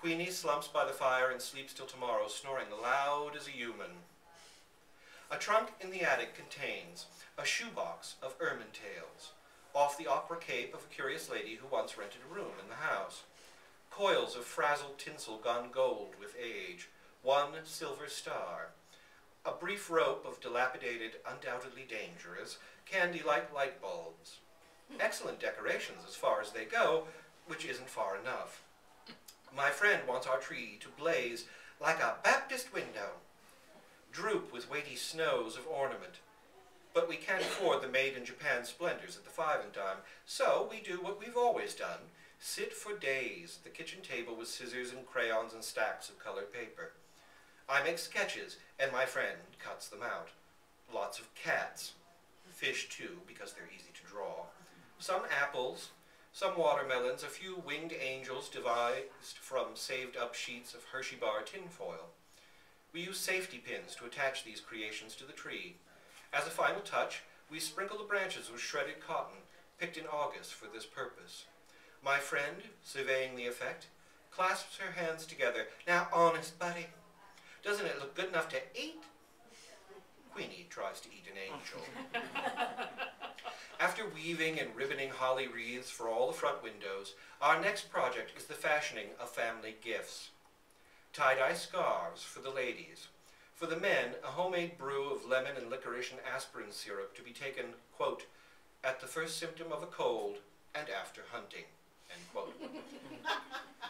Queenie slumps by the fire and sleeps till tomorrow, snoring loud as a human. A trunk in the attic contains a shoebox of ermine tails, off the opera cape of a curious lady who once rented a room in the house, coils of frazzled tinsel gone gold with age, one silver star, a brief rope of dilapidated, undoubtedly dangerous, candy-like light bulbs. Excellent decorations as far as they go, which isn't far enough. My friend wants our tree to blaze like a Baptist window, droop with weighty snows of ornament. But we can't afford the made-in-Japan splendors at the 5 and dime, so we do what we've always done, sit for days at the kitchen table with scissors and crayons and stacks of colored paper. I make sketches, and my friend cuts them out. Lots of cats. Fish, too, because they're easy to draw. Some apples, some watermelons, a few winged angels devised from saved-up sheets of Hershey bar tinfoil. We use safety pins to attach these creations to the tree. As a final touch, we sprinkle the branches with shredded cotton, picked in August for this purpose. My friend, surveying the effect, clasps her hands together. Now, honest, buddy, doesn't it look good enough to eat? Queenie tries to eat an angel. After weaving and ribboning holly wreaths for all the front windows, our next project is the fashioning of family gifts. Tie-dye scarves for the ladies. For the men, a homemade brew of lemon and licorice and aspirin syrup to be taken, quote, at the first symptom of a cold and after hunting, end quote.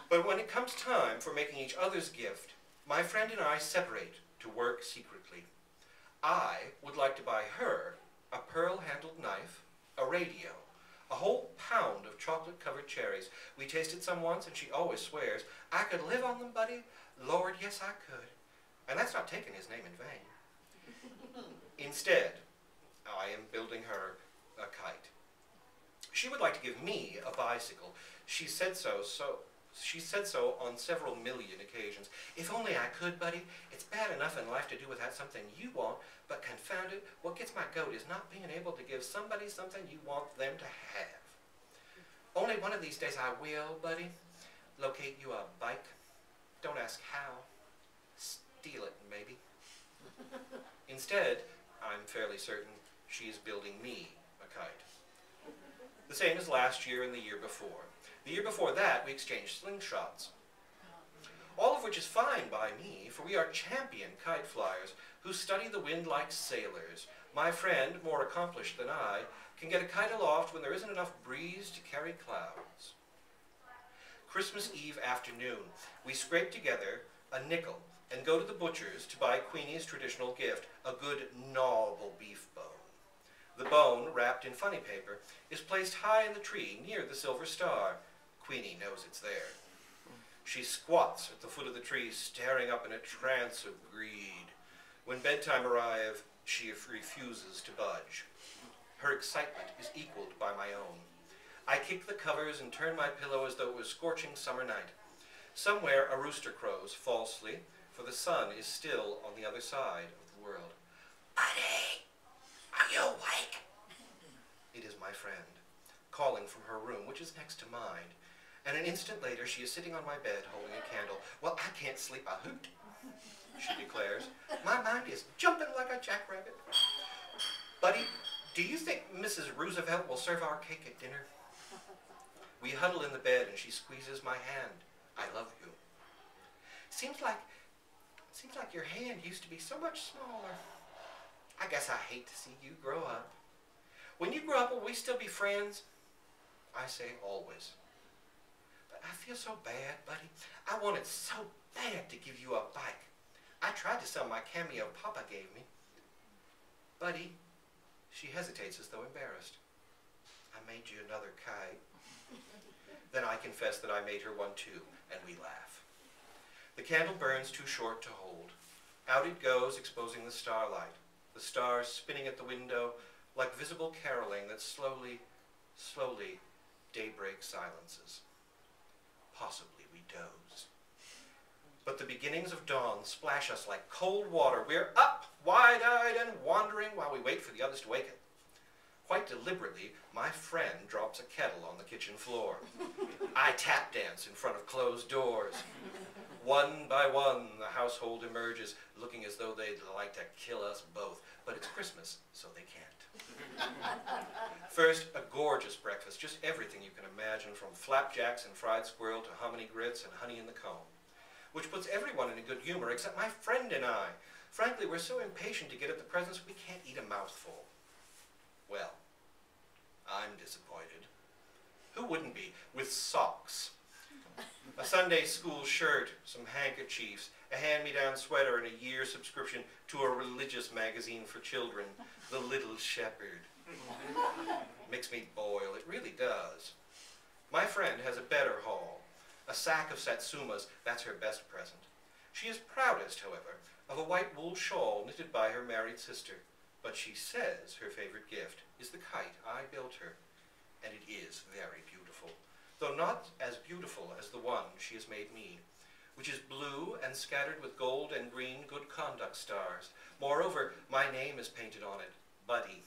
But when it comes time for making each other's gift, my friend and I separate to work secretly. I would like to buy her a pearl-handled knife, a radio, a whole pound of chocolate-covered cherries. We tasted some once, and she always swears, I could live on them, buddy. Lord, yes, I could. And that's not taking his name in vain. Instead, I am building her a kite. She would like to give me a bicycle. She said so on several million occasions. If only I could, buddy. It's bad enough in life to do without something you want, but confound it, what gets my goat is not being able to give somebody something you want them to have. Only one of these days I will, buddy, locate you a bike. Don't ask how. Steal it, maybe. Instead, I'm fairly certain she is building me a kite. The same as last year and the year before. The year before that, we exchanged slingshots. All of which is fine by me, for we are champion kite flyers who study the wind like sailors. My friend, more accomplished than I, can get a kite aloft when there isn't enough breeze to carry clouds. Christmas Eve afternoon, we scrape together a nickel and go to the butcher's to buy Queenie's traditional gift, a good gnawable beef bone. The bone, wrapped in funny paper, is placed high in the tree near the silver star. Queenie knows it's there. She squats at the foot of the tree, staring up in a trance of greed. When bedtime arrives, she refuses to budge. Her excitement is equaled by my own. I kick the covers and turn my pillow as though it was scorching summer night. Somewhere a rooster crows, falsely, for the sun is still on the other side of the world. Buddy, are you awake? It is my friend, calling from her room, which is next to mine. And an instant later, she is sitting on my bed holding a candle. Well, I can't sleep a hoot, she declares. My mind is jumping like a jackrabbit. Buddy, do you think Mrs. Roosevelt will serve our cake at dinner? We huddle in the bed and she squeezes my hand. I love you. Seems like your hand used to be so much smaller. I guess I hate to see you grow up. When you grow up, will we still be friends? I say always. But I feel so bad, buddy. I wanted so bad to give you a bike. I tried to sell my cameo Papa gave me. Buddy, she hesitates as though embarrassed. I made you another kite. Then I confess that I made her one too, and we laugh. The candle burns too short to hold. Out it goes, exposing the starlight, the stars spinning at the window like visible caroling that slowly, slowly daybreak silences. Possibly we doze. But the beginnings of dawn splash us like cold water. We're up, wide-eyed and wandering while we wait for the others to waken. Quite deliberately, my friend drops a kettle on the kitchen floor. I tap dance in front of closed doors. One by one, the household emerges, looking as though they'd like to kill us both. But it's Christmas, so they can't. First, a gorgeous breakfast, just everything you can imagine, from flapjacks and fried squirrel to hominy grits and honey in the comb, which puts everyone in a good humor except my friend and I. Frankly, we're so impatient to get at the presents we can't eat a mouthful. Well, I'm disappointed. Who wouldn't be, with socks? A Sunday school shirt, some handkerchiefs, a hand-me-down sweater, and a year's subscription to a religious magazine for children, The Little Shepherd. Makes me boil, it really does. My friend has a better haul. A sack of satsumas, that's her best present. She is proudest, however, of a white wool shawl knitted by her married sister. But she says her favorite gift is the kite I built her. And it is very beautiful, though not as beautiful as the one she has made me, which is blue and scattered with gold and green good conduct stars. Moreover, my name is painted on it, Buddy.